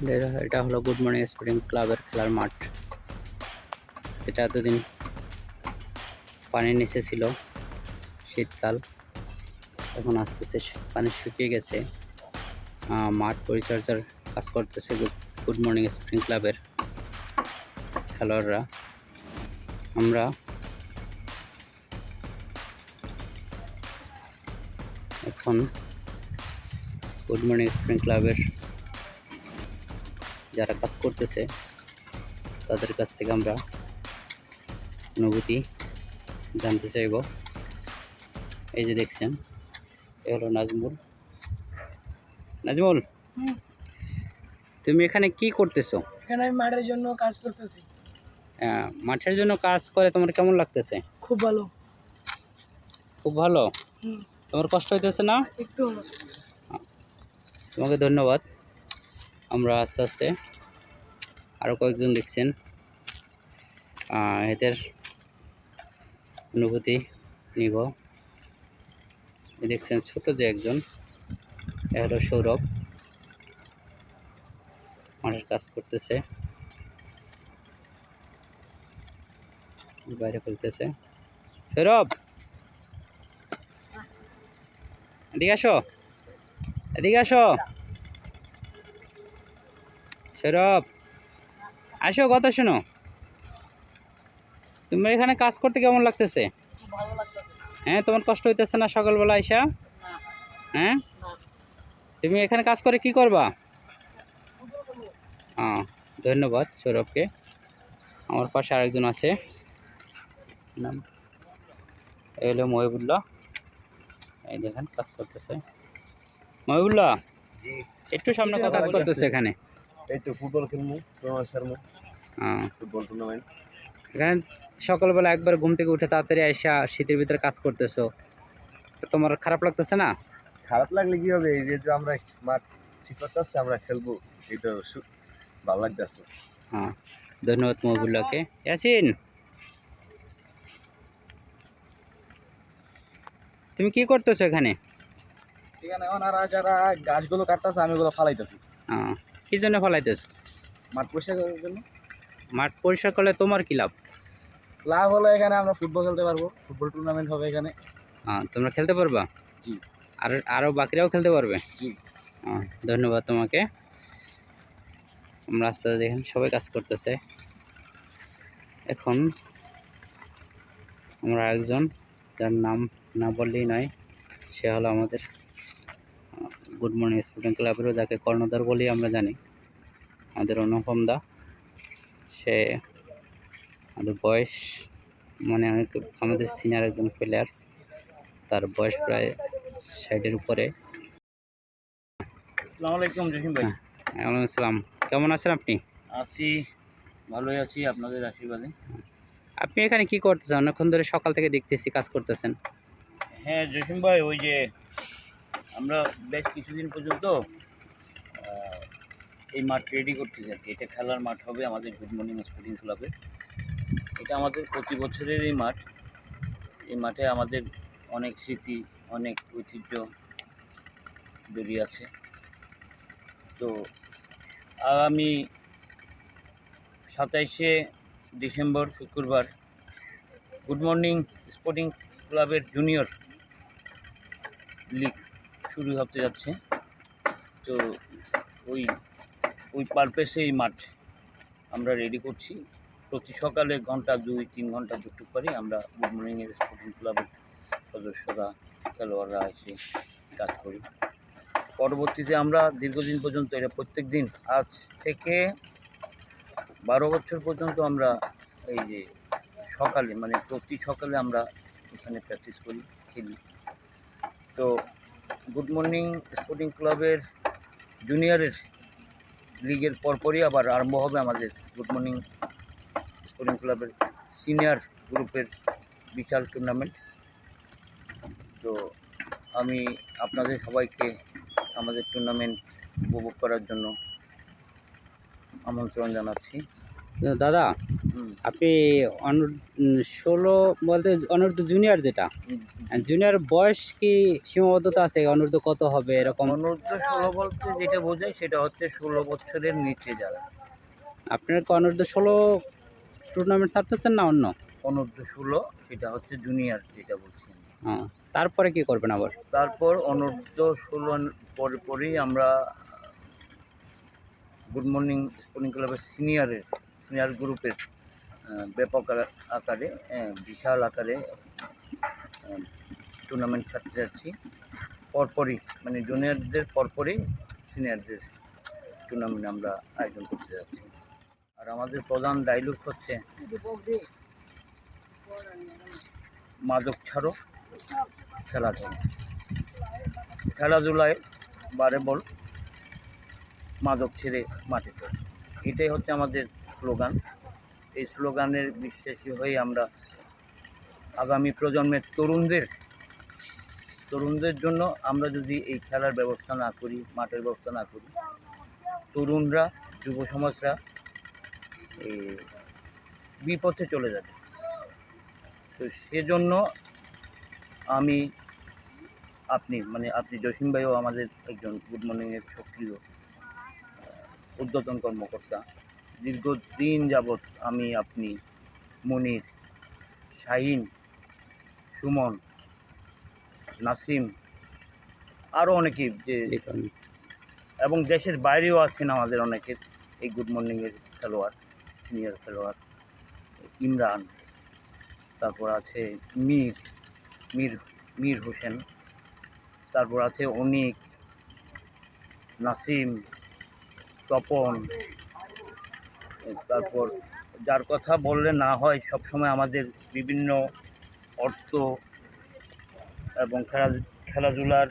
এটা হলো good morning sporting ক্লাবের খেলার মাঠ, যেটা এতদিন পানির নিচে ছিল। শীতকাল, এখন আস্তে আস্তে পানি শুকিয়ে গেছে। মাঠ পরিচর্যার কাজ করতেছে গুড মর্নিং স্পোর্টিং ক্লাবের খেলোয়াড়রা। আমরা এখন গুড মর্নিং স্পোর্টিং ক্লাবের যারা কাজ করতেছে তাদের কাছ থেকে আমরা অনুভূতি জানতে চাইব। এই যে দেখছেন, এ হলো নাজমুল। নাজমুল, তুমি এখানে কি করতেছো? এখানে আমি মাঠের জন্য কাজ করতেছি। মাঠের জন্য কাজ করে তোমার কেমন লাগতেছে? খুব ভালো। খুব ভালো? তোমার কষ্ট হইতেছে না? একটু। তোমাকে ধন্যবাদ। আমরা আস্তে আস্তে আরও কয়েকজন দেখছেন, এদের অনুভূতি নিব। দেখছেন ছোট যে একজন, এ হলো সৌরভ, মাঠের কাজ করতেছে, বাইরে ফেলতেছে। সৌরভ, এদিকে আসো, এদিকে আসো। সৌরভ, আসো, কথা শোনো। তুমি এখানে কাজ করতে কেমন লাগতেছে? হ্যাঁ, তোমার কষ্ট হইতেছে না সকালবেলা আইসা? হ্যাঁ, তুমি এখানে কাজ করে কি করবা? ধন্যবাদ সৌরভকে। আমার পাশে আরেকজন আছে, নাম এই হলো মহিবুল্লাহ। এই দেখেন কাজ করতেছে মহিবুল্লাহ। জি, একটু সামনে কাজ করতেছে এখানে। এই তো ফুটবল খেলবো, ফুটবল টুর্নামেন্ট। এখানে সকালবেলা একবার ঘুম থেকে উঠে তাড়াতাড়ি আইসা শীতের ভিতরে কাজ করতেছো, তোমার খারাপ লাগতেছে না? খারাপ লাগলে কি হবে? এই যে আমরা মাঠ ঠিক করতেছি, আমরা খেলবো, এই তো ভালো লাগতেছে। ধন্যবাদ মহিবুল্লাহকে। ইয়াসিন, তুমি কি করতেছো এখানে? এখানে ওনারা যারা গাছগুলো কাটতেছে, আমি ওগুলো ফালাইতেছি। কি জন্য ফলাইতেছো? মাঠ পরিষ্কার করার জন্য। মাঠ পরিষ্কার করলে তোমার কি লাভ? লাভ হলো এখানে আমরা ফুটবল খেলতে পারবো, ফুটবল টুর্নামেন্ট হবে এখানে। তোমরা খেলতে পারবা? জি। আরও বাকিরাও খেলতে পারবে? জি। ধন্যবাদ তোমাকে। আমরা আস্তে আস্তে দেখেন সবাই কাজ করতেছে। এখন আমরা একজন, যার নাম না বললেই নয়, সে হলো আমাদের গুড মর্নিং স্পোর্টিং ক্লাবেরও যাকে কর্ণধার বলি আমরা জানি, আমাদের অনুপম দা। সে আমাদের বয়স মানে আমাদের সিনিয়র একজন প্লেয়ার, তার বয়স প্রায় 60-এর উপরে। আসসালামু আলাইকুম জসিম ভাই। ওয়ালাইকুম আসসালাম। কেমন আছেন আপনি? আছি, ভালোই আছি আপনাদের আশীর্বাদে। আপনি এখানে কি করতেছেন? অনেকক্ষণ ধরে সকাল থেকে দেখতেছি কাজ করতেছেন। হ্যাঁ জসিম ভাই, ওই যে আমরা বেশ কিছুদিন পর্যন্ত এই মাঠ রেডি করতে যাচ্ছি। এটা খেলার মাঠ হবে আমাদের গুড মর্নিং স্পোর্টিং ক্লাবে। এটা আমাদের প্রতি বছরের এই মাঠ। এই মাঠে আমাদের অনেক স্মৃতি, অনেক ঐতিহ্য জড়িয়ে আছে। তো আগামী 27শে ডিসেম্বর শুক্রবার গুড মর্নিং স্পোর্টিং ক্লাবের জুনিয়র লিগ শুরু হতে যাচ্ছে। তো ওই পারপাসে এই মাঠ আমরা রেডি করছি। প্রতি সকালে ঘন্টা 2-3 ঘন্টা দুটুক করে আমরা গুড মর্নিংয়ের স্পোর্টিং ক্লাবের সদস্যরা, খেলোয়াড়রা এসে কাজ করি। পরবর্তীতে আমরা দীর্ঘদিন পর্যন্ত এটা প্রত্যেক দিন, আজ থেকে 12 বছর পর্যন্ত আমরা এই যে সকালে, মানে প্রতি সকালে আমরা এখানে প্র্যাকটিস করি, খেলি। তো গুড মর্নিং স্পোর্টিং ক্লাবের জুনিয়রের লিগের পরপরই আবার আরম্ভ হবে আমাদের গুড মর্নিং স্পোর্টিং ক্লাবের সিনিয়র গ্রুপের বিশাল টুর্নামেন্ট। তো আমি আপনাদের সবাইকে আমাদের টুর্নামেন্ট উপভোগ করার জন্য আমন্ত্রণ জানাচ্ছি। তো দাদা, হুম, আপনি অনূর্ধ্ব 16 বলতে অনূর্ধ্ব জুনিয়র যেটা, হুম, জুনিয়র বয়স কি সীমাবদ্ধতা আছে? অনূর্ধ্ব কত হবে এরকম? অনূর্ধ্ব 16 বলতে যেটা বোঝায় সেটা হচ্ছে 16 বছরের নিচে যারা। আপনারা কি অনূর্ধ্ব 16 টুর্নামেন্ট ছাড়তেছেন না অন্য? অনূর্ধ্ব 16 সেটা হচ্ছে জুনিয়র যেটা বলছি আমি। হ্যাঁ, তারপরে কি করবেন আবার? তারপর অনূর্ধ্ব 16 পরেই আমরা গুড মর্নিং স্পোর্টিং ক্লাবের সিনিয়র গ্রুপের ব্যাপক আকারে বিশাল আকারে টুর্নামেন্ট ছাড়তে যাচ্ছি। পরপরই মানে জুনিয়রদের পরপরই সিনিয়রদের টুর্নামেন্ট আমরা আয়োজন করতে যাচ্ছি। আর আমাদের প্রধান ডায়লগ হচ্ছে মাদক ছাড়ো, খেলাধুলা। খেলাধুলায় বারে বল, মাদক ছেড়ে মাঠে চল। এটাই হচ্ছে আমাদের স্লোগান। এই স্লোগানের বিশ্বাসী হয়ে আমরা আগামী প্রজন্মের তরুণদের জন্য আমরা যদি এই খেলার ব্যবস্থা না করি, মাঠের ব্যবস্থা না করি, তরুণরা, যুব সমাজরা এই বিপথে চলে যাবে। তো সেজন্য আপনি জসিম ভাইও আমাদের একজন গুড মর্নিংয়ের সক্রিয় ঊর্ধ্বতন কর্মকর্তা। দীর্ঘদিন যাবৎ আপনি, মনির, শাহিন, সুমন, নাসিম, আরও অনেকেই এবং দেশের বাইরেও আছেন আমাদের অনেকের এই গুড মর্নিংয়ের খেলোয়াড়, সিনিয়র খেলোয়াড়। ইমরান, তারপর আছে মীর মীর মীর হোসেন, তারপর আছে অনিক, নাসিম, তপন, তারপর যার কথা বললে না হয়, সবসময় আমাদের বিভিন্ন অর্থ এবং খেলাধুলার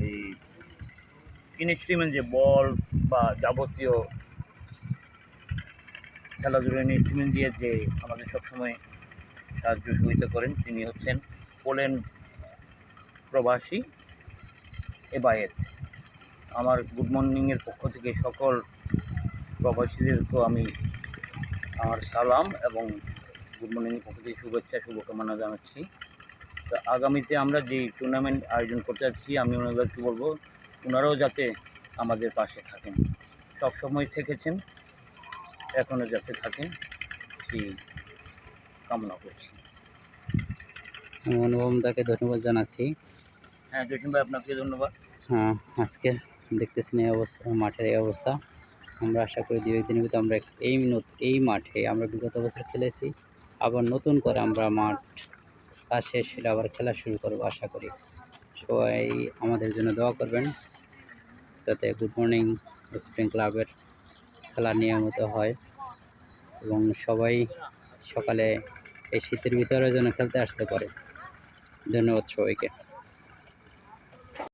এই ইনস্ট্রুমেন্ট, যে বল বা যাবতীয় খেলাধুলার ইনস্ট্রুমেন্ট দিয়ে যে আমাদের সবসময় সাহায্য সহযোগিতা করেন, তিনি হচ্ছেন পোল্যান্ড প্রবাসী এবায়েত। আমার গুড মর্নিংয়ের পক্ষ থেকে সকল প্রবাসীদেরকেও আমি আমার সালাম এবং গুড মর্নিংয়ের পক্ষ থেকে শুভকামনা জানাচ্ছি। তো আগামীতে আমরা যেই টুর্নামেন্ট আয়োজন করতে যাচ্ছি, আমি ওনাদেরকে বলবো ওনারাও যাতে আমাদের পাশে থাকেন, সবসময় থেকেছেন, এখনও যাতে থাকেন, সেই কামনা করছি। আমি অনুপম দাকে ধন্যবাদ জানাচ্ছি। হ্যাঁ, জসিম ভাই, আপনাকে ধন্যবাদ। হ্যাঁ, আজকে দেখতেছেন এই অবস্থা, মাঠের এই অবস্থা। আমরা আশা করি দু একদিনের ভিতরে আমরা এই মাঠে আমরা বিগত বছর খেলেছি, আবার নতুন করে আমরা মাঠ কাজ শেষ হলে আবার খেলা শুরু করবো আশা করি। সবাই আমাদের জন্য দোয়া করবেন যাতে গুড মর্নিং স্পোর্টিং ক্লাবের খেলা নিয়মিত হয় এবং সবাই সকালে এই শীতের ভিতরে যেন খেলতে আসতে পারে। ধন্যবাদ সবাইকে।